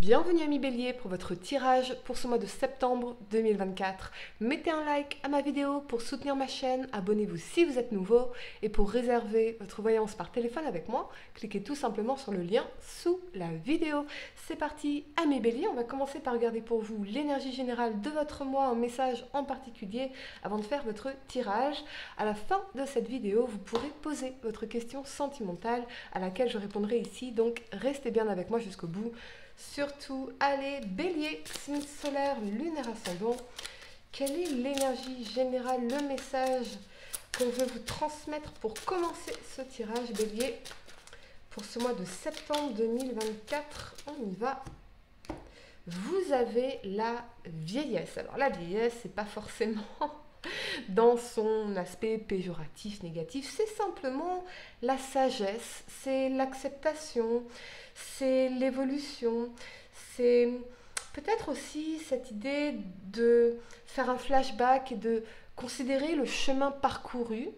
Bienvenue amis Bélier pour votre tirage pour ce mois de septembre 2024. Mettez un like à ma vidéo pour soutenir ma chaîne, abonnez-vous si vous êtes nouveau et pour réserver votre voyance par téléphone avec moi, cliquez tout simplement sur le lien sous la vidéo. C'est parti amis Bélier, on va commencer par regarder pour vous l'énergie générale de votre mois, un message en particulier avant de faire votre tirage. À la fin de cette vidéo, vous pourrez poser votre question sentimentale à laquelle je répondrai ici, donc restez bien avec moi jusqu'au bout. Surtout, allez, Bélier, signe solaire, lunaire ascendant. Quelle est l'énergie générale, le message que je veux vous transmettre pour commencer ce tirage, Bélier, pour ce mois de septembre 2024? On y va. Vous avez la vieillesse. Alors, la vieillesse, c'est pas forcément dans son aspect péjoratif, négatif. C'est simplement la sagesse, c'est l'acceptation, c'est l'évolution, c'est peut-être aussi cette idée de faire un flashback et de considérer le chemin parcouru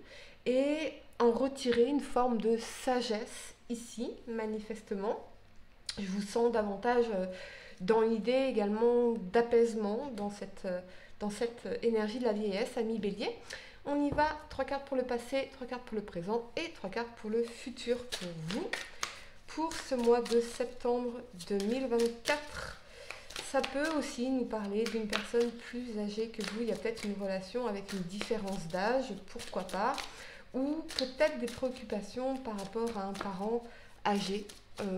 et en retirer une forme de sagesse ici, manifestement. Je vous sens davantage dans l'idée également d'apaisement dans cette énergie de la vieillesse, ami Bélier. On y va, 3 cartes pour le passé, 3 cartes pour le présent et 3 cartes pour le futur pour vous. Pour ce mois de septembre 2024, ça peut aussi nous parler d'une personne plus âgée que vous. Il y a peut-être une relation avec une différence d'âge, pourquoi pas, ou peut-être des préoccupations par rapport à un parent âgé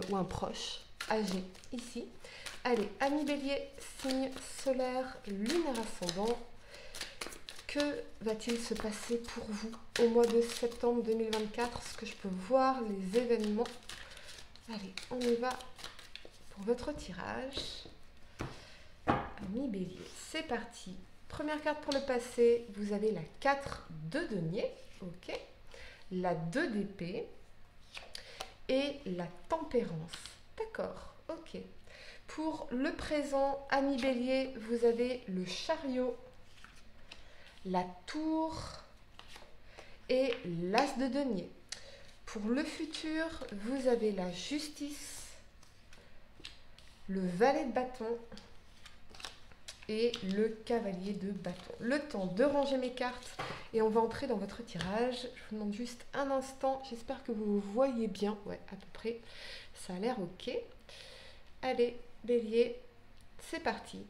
ou un proche âgé ici. Allez, ami Bélier, signe solaire, lunaire ascendant, que va-t-il se passer pour vous au mois de septembre 2024? Ce que je peux voir, les événements. Allez, on y va pour votre tirage. Ami Bélier, c'est parti. Première carte pour le passé, vous avez la 4 de denier, ok, la 2 d'épée et la tempérance. D'accord, ok. Pour le présent, ami Bélier, vous avez le chariot, la tour et l'as de denier. Pour le futur, vous avez la justice, le valet de bâton et le cavalier de bâton. Le temps de ranger mes cartes et on va entrer dans votre tirage. Je vous demande juste un instant. J'espère que vous voyez bien. Ouais, à peu près. Ça a l'air ok. Allez, Bélier, c'est parti.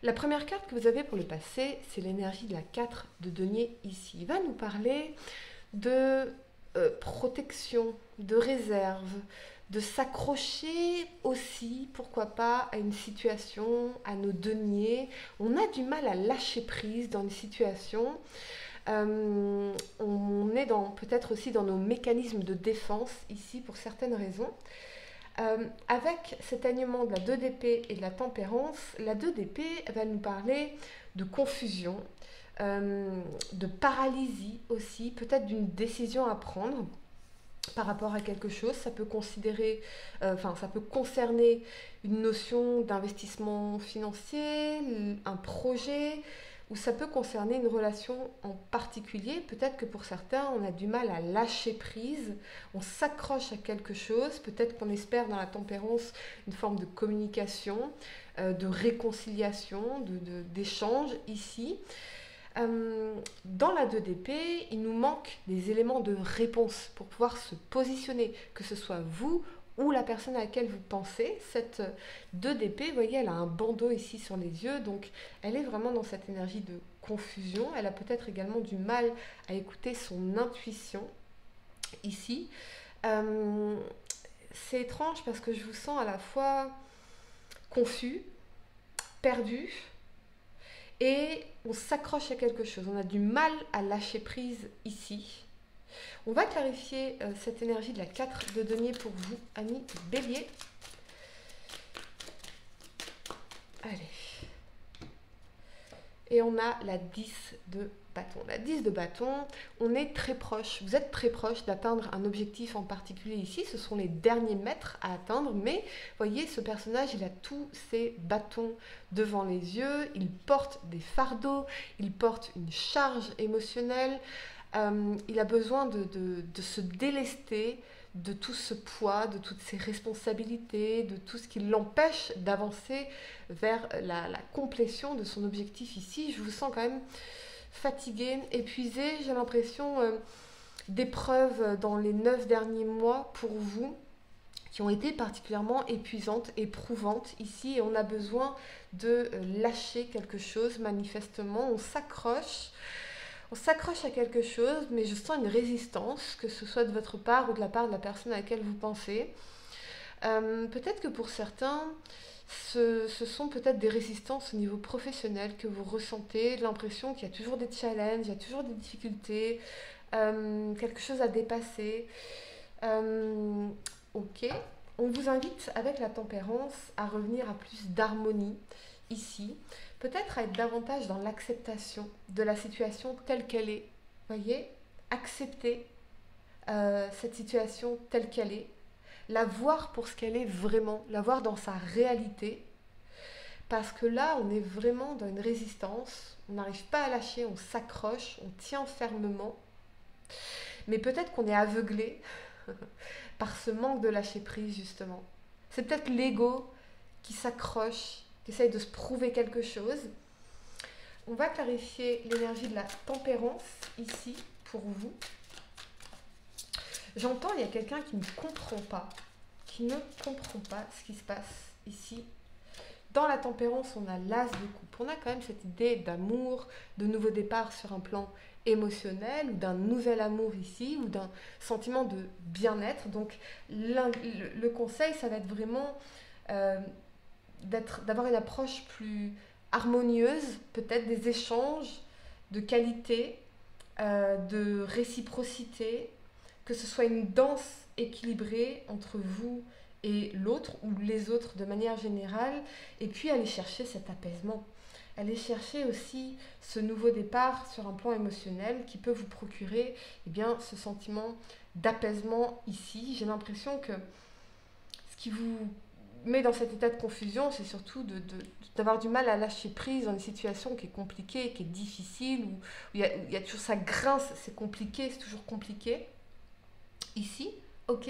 La première carte que vous avez pour le passé, c'est l'énergie de la 4 de denier ici. Il va nous parler de protection, de réserve, de s'accrocher aussi, pourquoi pas, à une situation, à nos deniers. On a du mal à lâcher prise dans les situations. On est peut-être aussi dans nos mécanismes de défense ici pour certaines raisons. Avec cet alignement de la 2 d'épée et de la tempérance, la 2 d'épée va nous parler de confusion, de paralysie aussi, peut-être d'une décision à prendre par rapport à quelque chose. Ça peut ça peut concerner une notion d'investissement financier, un projet, ou ça peut concerner une relation en particulier. Peut-être que pour certains, on a du mal à lâcher prise, on s'accroche à quelque chose, peut-être qu'on espère dans la tempérance une forme de communication, de réconciliation, d'échange ici. Dans la 2 d'épée, il nous manque des éléments de réponse pour pouvoir se positionner, que ce soit vous ou la personne à laquelle vous pensez. Cette 2 d'épée, vous voyez, elle a un bandeau ici sur les yeux, donc elle est vraiment dans cette énergie de confusion. Elle a peut-être également du mal à écouter son intuition ici. C'est étrange parce que je vous sens à la fois confus, perdu, et on s'accroche à quelque chose. On a du mal à lâcher prise ici. On va clarifier cette énergie de la 4 de denier pour vous, amis Bélier. Allez. Et on a la 10 de bâton. La 10 de bâton, on est très proche, vous êtes très proche d'atteindre un objectif en particulier ici. Ce sont les derniers mètres à atteindre, mais voyez, ce personnage, il a tous ses bâtons devant les yeux, il porte des fardeaux, il porte une charge émotionnelle, il a besoin de se délester de tout ce poids, de toutes ces responsabilités, de tout ce qui l'empêche d'avancer vers la complétion de son objectif ici. Je vous sens quand même fatigué, épuisé. J'ai l'impression d'épreuves dans les 9 derniers mois pour vous qui ont été particulièrement épuisantes, éprouvantes ici, et on a besoin de lâcher quelque chose manifestement. On s'accroche à quelque chose, mais je sens une résistance, que ce soit de votre part ou de la part de la personne à laquelle vous pensez. Peut-être que pour certains, ce sont peut-être des résistances au niveau professionnel que vous ressentez, l'impression qu'il y a toujours des challenges, il y a toujours des difficultés, quelque chose à dépasser. Ok, on vous invite avec la tempérance à revenir à plus d'harmonie ici, peut-être à être davantage dans l'acceptation de la situation telle qu'elle est. Voyez, accepter cette situation telle qu'elle est, la voir pour ce qu'elle est vraiment, la voir dans sa réalité, parce que là, on est vraiment dans une résistance, on n'arrive pas à lâcher, on s'accroche, on tient fermement, mais peut-être qu'on est aveuglé par ce manque de lâcher prise, justement. C'est peut-être l'ego qui s'accroche, qui essaye de se prouver quelque chose. On va clarifier l'énergie de la tempérance ici pour vous. J'entends, il y a quelqu'un qui ne comprend pas ce qui se passe ici. Dans la tempérance, on a l'as de coupe. On a quand même cette idée d'amour, de nouveau départ sur un plan émotionnel, ou d'un nouvel amour ici, ou d'un sentiment de bien-être. Donc, le conseil, ça va être vraiment d'avoir une approche plus harmonieuse, peut-être des échanges de qualité, de réciprocité, que ce soit une danse équilibrée entre vous et l'autre, ou les autres de manière générale, et puis aller chercher cet apaisement. Aller chercher aussi ce nouveau départ sur un plan émotionnel qui peut vous procurer ce sentiment d'apaisement ici. J'ai l'impression que ce qui vous met dans cet état de confusion, c'est surtout d'avoir du mal à lâcher prise dans une situation qui est compliquée, qui est difficile, où il y a toujours ça grince, c'est compliqué, c'est toujours compliqué. Ici, ok.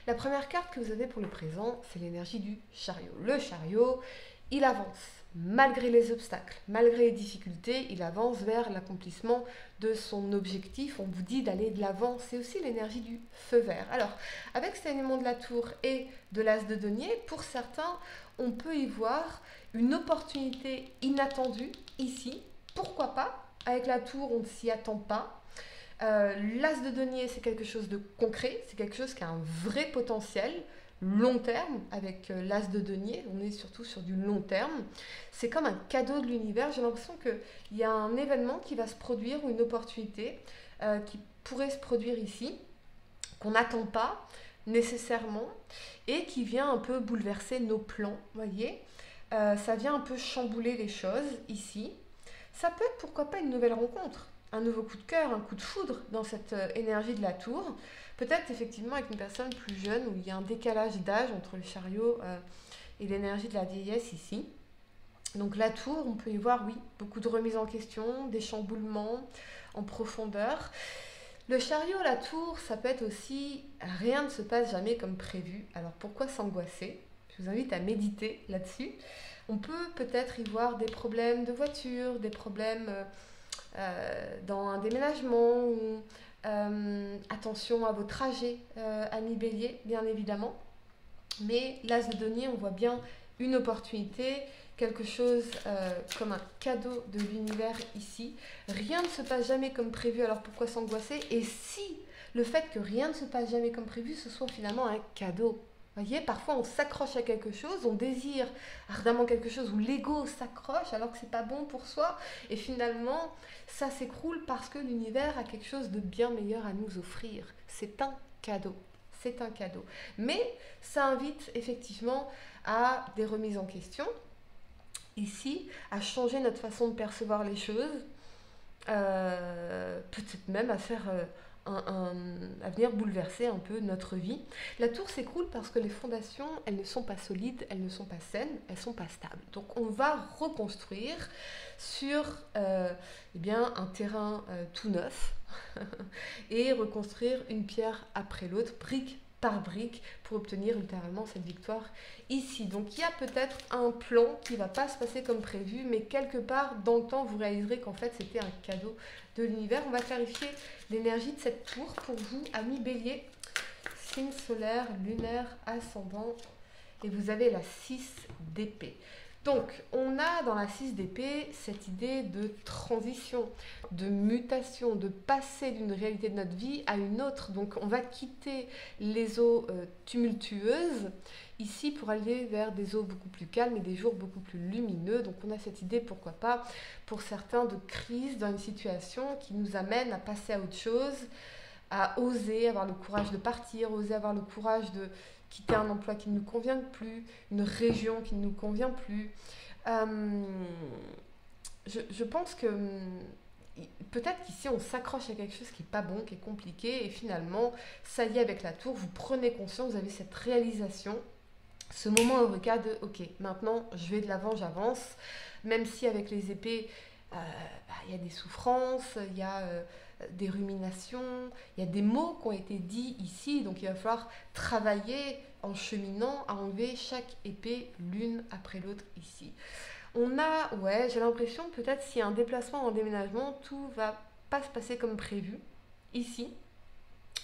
La première carte que vous avez pour le présent, c'est l'énergie du chariot. Le chariot, il avance. Malgré les obstacles, malgré les difficultés, il avance vers l'accomplissement de son objectif. On vous dit d'aller de l'avant. C'est aussi l'énergie du feu vert. Alors, avec cet élément de la tour et de l'as de denier, pour certains, on peut y voir une opportunité inattendue ici. Pourquoi pas? Avec la tour, on ne s'y attend pas. L'as de denier, c'est quelque chose de concret, c'est quelque chose qui a un vrai potentiel long terme. Avec l'as de denier, on est surtout sur du long terme. C'est comme un cadeau de l'univers. J'ai l'impression qu'il y a un événement qui va se produire, ou une opportunité qui pourrait se produire ici, qu'on n'attend pas nécessairement, et qui vient un peu bouleverser nos plans, voyez. Ça vient un peu chambouler les choses ici. Ça peut être, pourquoi pas, une nouvelle rencontre, un nouveau coup de cœur, un coup de foudre dans cette énergie de la tour. Peut-être effectivement avec une personne plus jeune, où il y a un décalage d'âge entre le chariot et l'énergie de la vieillesse ici. Donc la tour, on peut y voir, oui, beaucoup de remises en question, des chamboulements en profondeur. Le chariot, la tour, ça peut être aussi rien ne se passe jamais comme prévu. Alors pourquoi s'angoisser? Je vous invite à méditer là-dessus. On peut peut-être y voir des problèmes de voiture, des problèmes dans un déménagement, ou attention à vos trajets, amis bélier, bien évidemment. Mais l'as de denier, on voit bien une opportunité, quelque chose comme un cadeau de l'univers ici. Rien ne se passe jamais comme prévu, alors pourquoi s'angoisser? Et si le fait que rien ne se passe jamais comme prévu, ce soit finalement un cadeau? Vous voyez, parfois on s'accroche à quelque chose, on désire ardemment quelque chose, où l'ego s'accroche alors que c'est pas bon pour soi, et finalement ça s'écroule parce que l'univers a quelque chose de bien meilleur à nous offrir. C'est un cadeau. C'est un cadeau. Mais ça invite effectivement à des remises en question, ici, à changer notre façon de percevoir les choses, peut-être même à faire à venir bouleverser un peu notre vie. La tour s'écroule parce que les fondations, elles ne sont pas solides, elles ne sont pas saines, elles ne sont pas stables. Donc on va reconstruire sur un terrain tout neuf et reconstruire une pierre après l'autre, brique par brique pour obtenir ultérieurement cette victoire ici. Donc il y a peut-être un plan qui ne va pas se passer comme prévu, mais quelque part dans le temps, vous réaliserez qu'en fait c'était un cadeau de l'univers. On va clarifier l'énergie de cette tour pour vous, amis Bélier, signe solaire, lunaire, ascendant, et vous avez la 6 d'épée. Donc, on a dans la 6 d'épée cette idée de transition, de mutation, de passer d'une réalité de notre vie à une autre. Donc, on va quitter les eaux tumultueuses ici pour aller vers des eaux beaucoup plus calmes et des jours beaucoup plus lumineux. Donc, on a cette idée, pourquoi pas, pour certains, de crise dans une situation qui nous amène à passer à autre chose, à oser avoir le courage de partir, oser avoir le courage de quitter un emploi qui ne nous convient plus, une région qui ne nous convient plus. Je pense que peut-être qu'ici on s'accroche à quelque chose qui n'est pas bon, qui est compliqué, et finalement, ça y est, avec la tour, vous prenez conscience, vous avez cette réalisation, ce moment eureka de « ok, maintenant je vais de l'avant, j'avance », même si avec les épées, il y a des souffrances, il y a des ruminations, il y a des mots qui ont été dits ici, donc il va falloir travailler en cheminant à enlever chaque épée l'une après l'autre ici. On a, j'ai l'impression peut-être s'il y a un déplacement ou un déménagement, tout va pas se passer comme prévu ici,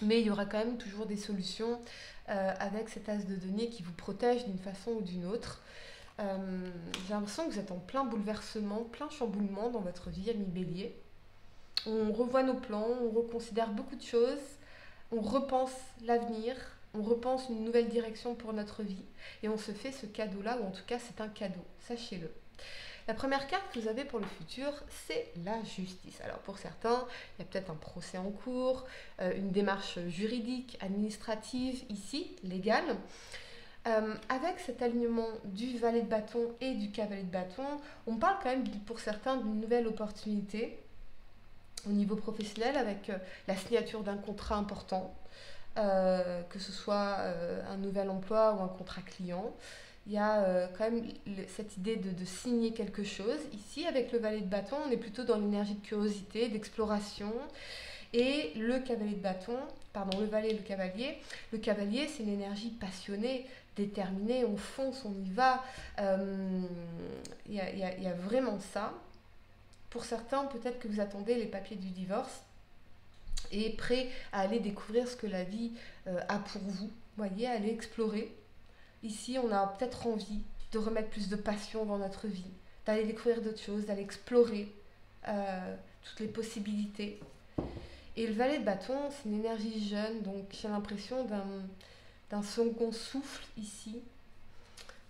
mais il y aura quand même toujours des solutions avec cet as de denier qui vous protège d'une façon ou d'une autre. J'ai l'impression que vous êtes en plein bouleversement, plein chamboulement dans votre vie, ami Bélier. On revoit nos plans, on reconsidère beaucoup de choses, on repense l'avenir, on repense une nouvelle direction pour notre vie et on se fait ce cadeau-là, ou en tout cas c'est un cadeau, sachez-le. La première carte que vous avez pour le futur, c'est la justice. Alors pour certains, il y a peut-être un procès en cours, une démarche juridique, administrative, ici, légale. Avec cet alignement du valet de bâton et du cavalier de bâton, on parle quand même pour certains d'une nouvelle opportunité au niveau professionnel avec la signature d'un contrat important, que ce soit un nouvel emploi ou un contrat client. Il y a quand même cette idée de signer quelque chose. Ici, avec le valet de bâton, on est plutôt dans l'énergie de curiosité, d'exploration. Et le cavalier de bâton, pardon, le valet et le cavalier, c'est une énergie passionnée, déterminée, on fonce, on y va. Il y a vraiment ça. Pour certains, peut-être que vous attendez les papiers du divorce et prêt à aller découvrir ce que la vie a pour vous. Voyez, aller explorer. Ici, on a peut-être envie de remettre plus de passion dans notre vie, d'aller découvrir d'autres choses, d'aller explorer toutes les possibilités. Et le valet de bâton, c'est une énergie jeune, donc j'ai l'impression d'un second souffle ici.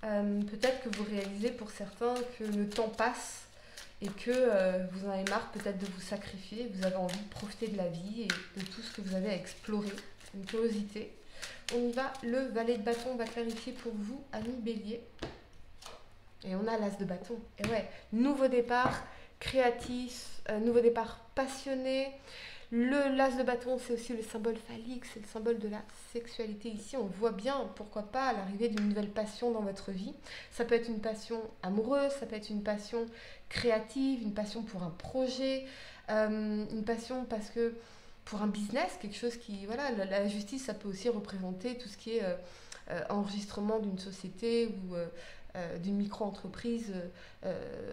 Peut-être que vous réalisez pour certains que le temps passe et que vous en avez marre peut-être de vous sacrifier, vous avez envie de profiter de la vie et de tout ce que vous avez à explorer, une curiosité. On y va, le valet de bâton va clarifier pour vous, ami Bélier. Et on a l'as de bâton. Et ouais, nouveau départ créatif, nouveau départ passionné. L'as de bâton, c'est aussi le symbole phallique, c'est le symbole de la sexualité. Ici, on voit bien, pourquoi pas, l'arrivée d'une nouvelle passion dans votre vie. Ça peut être une passion amoureuse, ça peut être une passion créative, une passion pour un projet, une passion parce que pour un business, quelque chose qui... Voilà, la justice, ça peut aussi représenter tout ce qui est enregistrement d'une société ou d'une micro-entreprise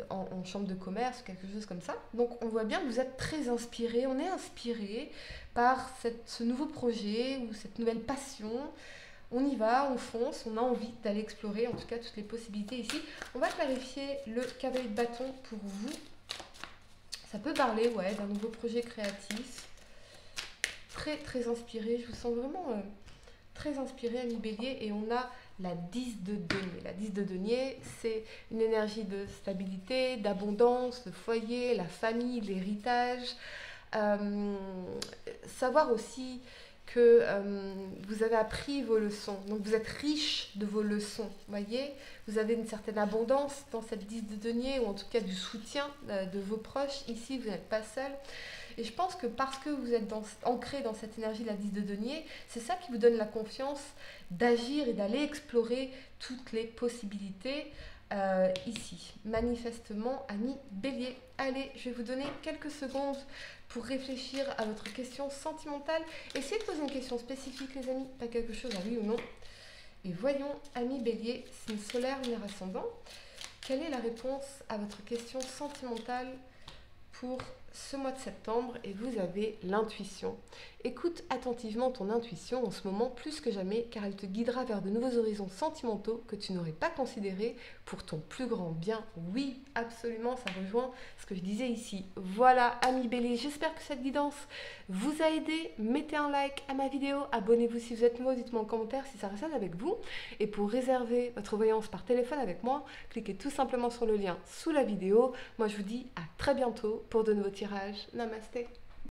en chambre de commerce, quelque chose comme ça. Donc on voit bien que vous êtes très inspiré, on est inspiré par ce nouveau projet ou cette nouvelle passion. On y va, on fonce, on a envie d'aller explorer en tout cas toutes les possibilités ici. On va clarifier le cavalier de bâton pour vous. Ça peut parler d'un nouveau projet créatif. Très très inspiré, je vous sens vraiment très inspiré, ami Bélier. Et on a la 10 de denier. La 10 de denier, c'est une énergie de stabilité, d'abondance, le foyer, la famille, l'héritage. Savoir aussi que vous avez appris vos leçons. Donc vous êtes riche de vos leçons, voyez. Vous avez une certaine abondance dans cette 10 de denier, ou en tout cas du soutien de vos proches. Ici, vous n'êtes pas seul. Et je pense que parce que vous êtes ancré dans cette énergie de la 10 de denier, c'est ça qui vous donne la confiance d'agir et d'aller explorer toutes les possibilités. ici. Manifestement, ami Bélier. Allez, je vais vous donner quelques secondes pour réfléchir à votre question sentimentale. Essayez de poser une question spécifique, les amis, pas quelque chose à oui ou non. Et voyons, ami Bélier, signe solaire, lunaire ascendant, quelle est la réponse à votre question sentimentale pour ce mois de septembre? Et vous avez l'intuition. Écoute attentivement ton intuition en ce moment plus que jamais, car elle te guidera vers de nouveaux horizons sentimentaux que tu n'aurais pas considérés pour ton plus grand bien. Oui, absolument, ça rejoint ce que je disais ici. Voilà, ami Bélier, j'espère que cette guidance vous a aidé. Mettez un like à ma vidéo, abonnez-vous si vous êtes nouveau, dites-moi en commentaire si ça résonne avec vous. Et pour réserver votre voyance par téléphone avec moi, cliquez tout simplement sur le lien sous la vidéo. Moi, je vous dis à très bientôt pour de nouveaux tirages. Namasté.